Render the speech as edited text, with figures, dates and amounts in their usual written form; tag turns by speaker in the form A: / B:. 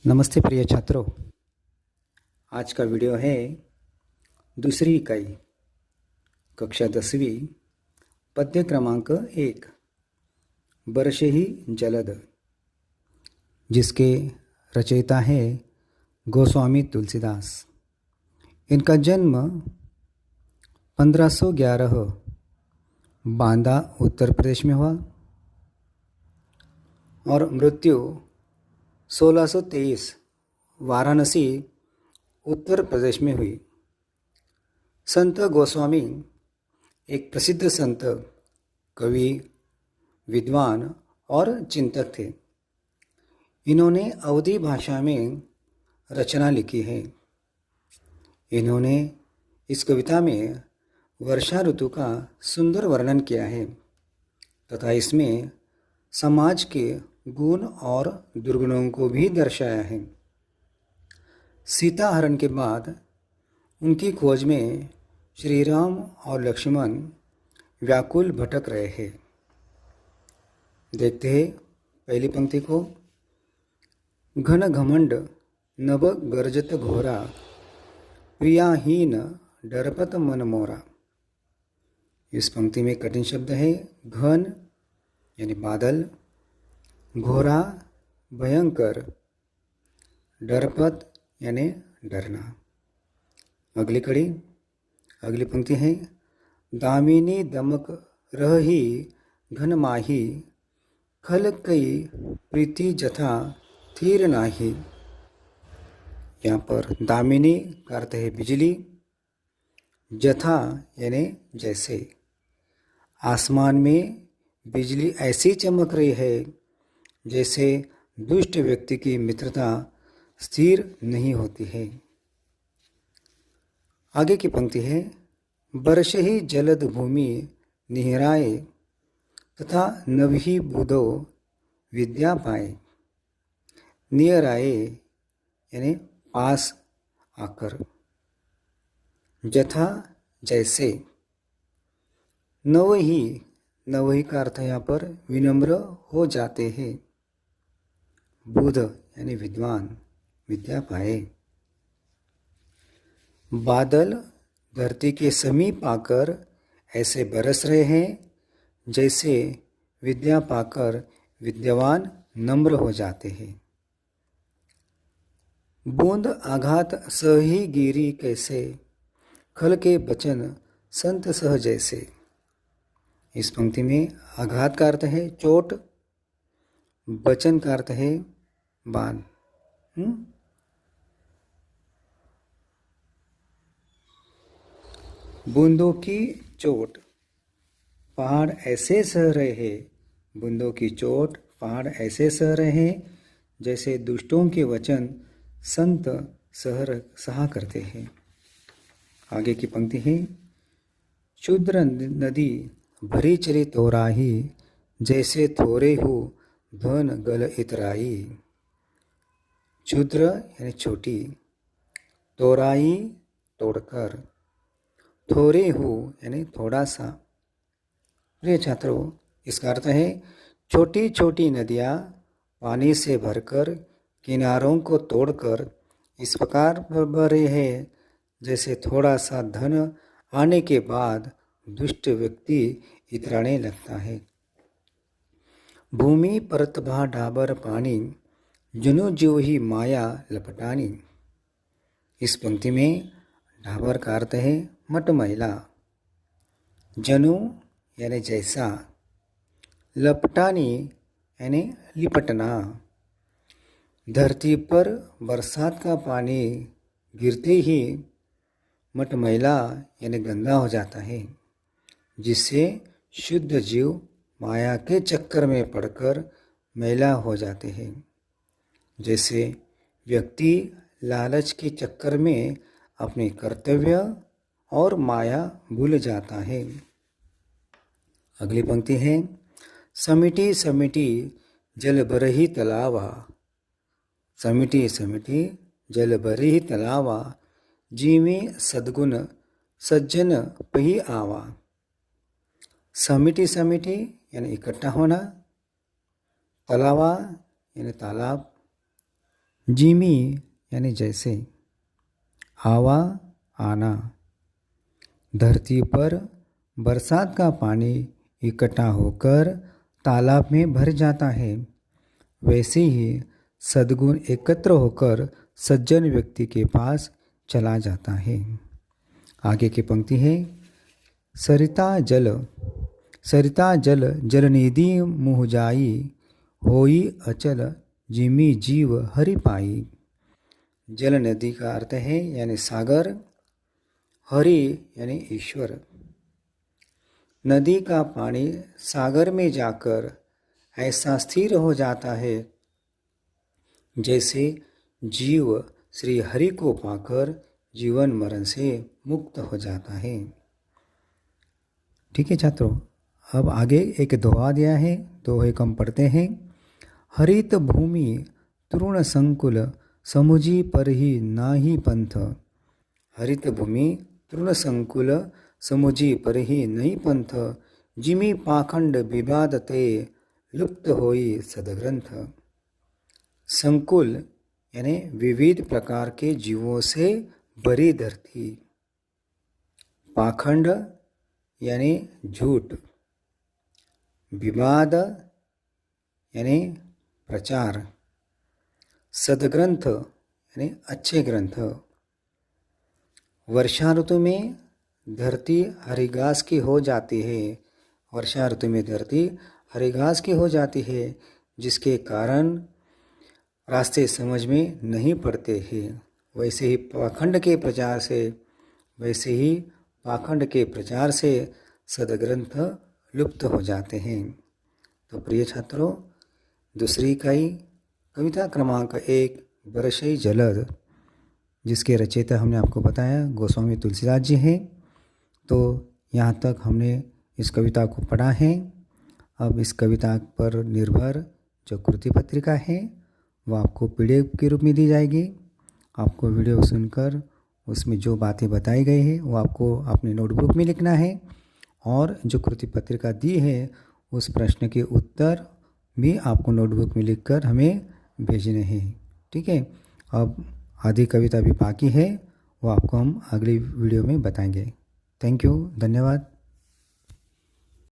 A: नमस्ते प्रिय छात्रों। आज का वीडियो है दूसरी इकाई कक्षा 10वीं पद्य क्रमांक 1 बरसे ही जलद, जिसके रचयिता है गोस्वामी तुलसीदास। इनका जन्म 1511 बांदा उत्तर प्रदेश में हुआ और मृत्यु 1623 वाराणसी उत्तर प्रदेश में हुई। संत गोस्वामी एक प्रसिद्ध संत, कवि, विद्वान और चिंतक थे। इन्होंने अवधी भाषा में रचना लिखी है। इन्होंने इस कविता में वर्षा ऋतु का सुंदर वर्णन किया है तथा इसमें समाज के गुण और दुर्गुणों को भी दर्शाया है। सीता हरण के बाद उनकी खोज में श्री राम और लक्ष्मण व्याकुल भटक रहे हैं। देखते हैं पहली पंक्ति को। घन घमंड नभ गर्जत घोरा, प्रियाहीन डरपत मन मोरा। इस पंक्ति में कठिन शब्द है। घन यानी बादल, घोरा भयंकर, डरपत यानी डरना। अगली पंक्ति है। दामिनी दमक रही घन माही, खल कई प्रीति जथा थीर नाही। यहाँ पर दामिनी का अर्थ है बिजली, जथा यानी जैसे। आसमान में बिजली ऐसी चमक रही है जैसे दुष्ट व्यक्ति की मित्रता स्थिर नहीं होती है। आगे की पंक्ति है। बरस ही जलद भूमि निहराए, तथा नभी बुधो विद्या पाए। नियर आए यानी पास आकर, जथा जैसे। नवही का अर्थ यहाँ पर विनम्र हो जाते हैं। बुध यानी विद्वान, विद्या पाए। बादल धरती के समीप आकर ऐसे बरस रहे हैं जैसे विद्या पाकर विद्यावान नम्र हो जाते हैं। बूंद आघात सही गिरी कैसे, खल के बचन संत सह जैसे। इस पंक्ति में आघात का अर्थ है चोट, बचन का अर्थ है बाण। बूंदों की चोट पहाड़ ऐसे सह रहे हैं, बूंदों की चोट पहाड़ ऐसे सह रहे हैं जैसे दुष्टों के वचन संत सहा करते हैं। आगे की पंक्ति है। क्षुद्र नदी भरी चली तोराही, जैसे थोरे हो धन गल इतराई। क्षुद्र यानी छोटी, तोराई तोड़कर, थोरे हो यानी थोड़ा सा। प्रिय छात्रों, इसका अर्थ है छोटी छोटी नदियाँ पानी से भरकर किनारों को तोड़कर इस प्रकार बह रही है जैसे थोड़ा सा धन आने के बाद दुष्ट व्यक्ति इतराने लगता है। भूमि परत भा डाबर पानी, जनु ज्यो ही माया लपटानी। इस पंक्ति में ढाबर का अर्थ है मटमैला, जनु यानी जैसा, लपटानी यानी लिपटना। धरती पर बरसात का पानी गिरते ही मटमैला यानी गंदा हो जाता है, जिससे शुद्ध जीव माया के चक्कर में पड़कर मैला हो जाते हैं। जैसे व्यक्ति लालच के चक्कर में अपने कर्तव्य और माया भूल जाता है। अगली पंक्ति है। समिटी समिटी जल बरही तलावा, समिटी समिटी जल बरही तलावा, जीवे सद्गुण सज्जन पही आवा। समिटी समिटी यानी इकट्ठा होना, तलावा यानी तालाब, जिमी यानी जैसे, आवा आना। धरती पर बरसात का पानी इकट्ठा होकर तालाब में भर जाता है, वैसे ही सद्गुण एकत्र होकर सज्जन व्यक्ति के पास चला जाता है। आगे की पंक्ति है, सरिता जल जलनिधि मुँह जाई, होई अचल जिमी जीव हरि पाई। जल नदी का अर्थ है यानी सागर, हरि यानी ईश्वर। नदी का पानी सागर में जाकर ऐसा स्थिर हो जाता है जैसे जीव श्री हरि को पाकर जीवन मरण से मुक्त हो जाता है। ठीक है छात्रों, अब आगे एक दोहा दिया है, दोहे को हम पढ़ते हैं। हरित भूमि तृण संकुल, समुझी पर ही नाही पंथ। हरित भूमि तृण संकुल, समुझी पर ही नहीं पंथ। जिमी पाखंड विवाद ते, लुप्त होई सदग्रंथ। संकुल यानी विविध प्रकार के जीवों से भरी धरती। पाखंड यानी झूठ। विवाद यानी प्रचार। सदग्रंथ यानी अच्छे ग्रंथ। वर्षा ऋतु में धरती हरी घास की हो जाती है। वर्षा ऋतु में धरती हरी घास की हो जाती है, जिसके कारण रास्ते समझ में नहीं पड़ते हैं। वैसे ही पाखंड के प्रचार से सदग्रंथ लुप्त हो जाते हैं। तो प्रिय छात्रों, दूसरी इकाई कविता क्रमांक 1 बरसई जलद, जिसके रचयिता हमने आपको बताया गोस्वामी तुलसीदास जी हैं। तो यहाँ तक हमने इस कविता को पढ़ा है। अब इस कविता पर निर्भर जो कृति पत्रिका है वो आपको PDF के रूप में दी जाएगी। आपको वीडियो सुनकर उसमें जो बातें बताई गई है वो आपको अपने नोटबुक में लिखना है, और जो कृति पत्रिका दी है उस प्रश्न के उत्तर भी आपको नोटबुक में लिखकर हमें भेजने हैं। ठीक है, अब आधी कविता भी बाकी है, वो आपको हम अगली वीडियो में बताएंगे। थैंक यू, धन्यवाद।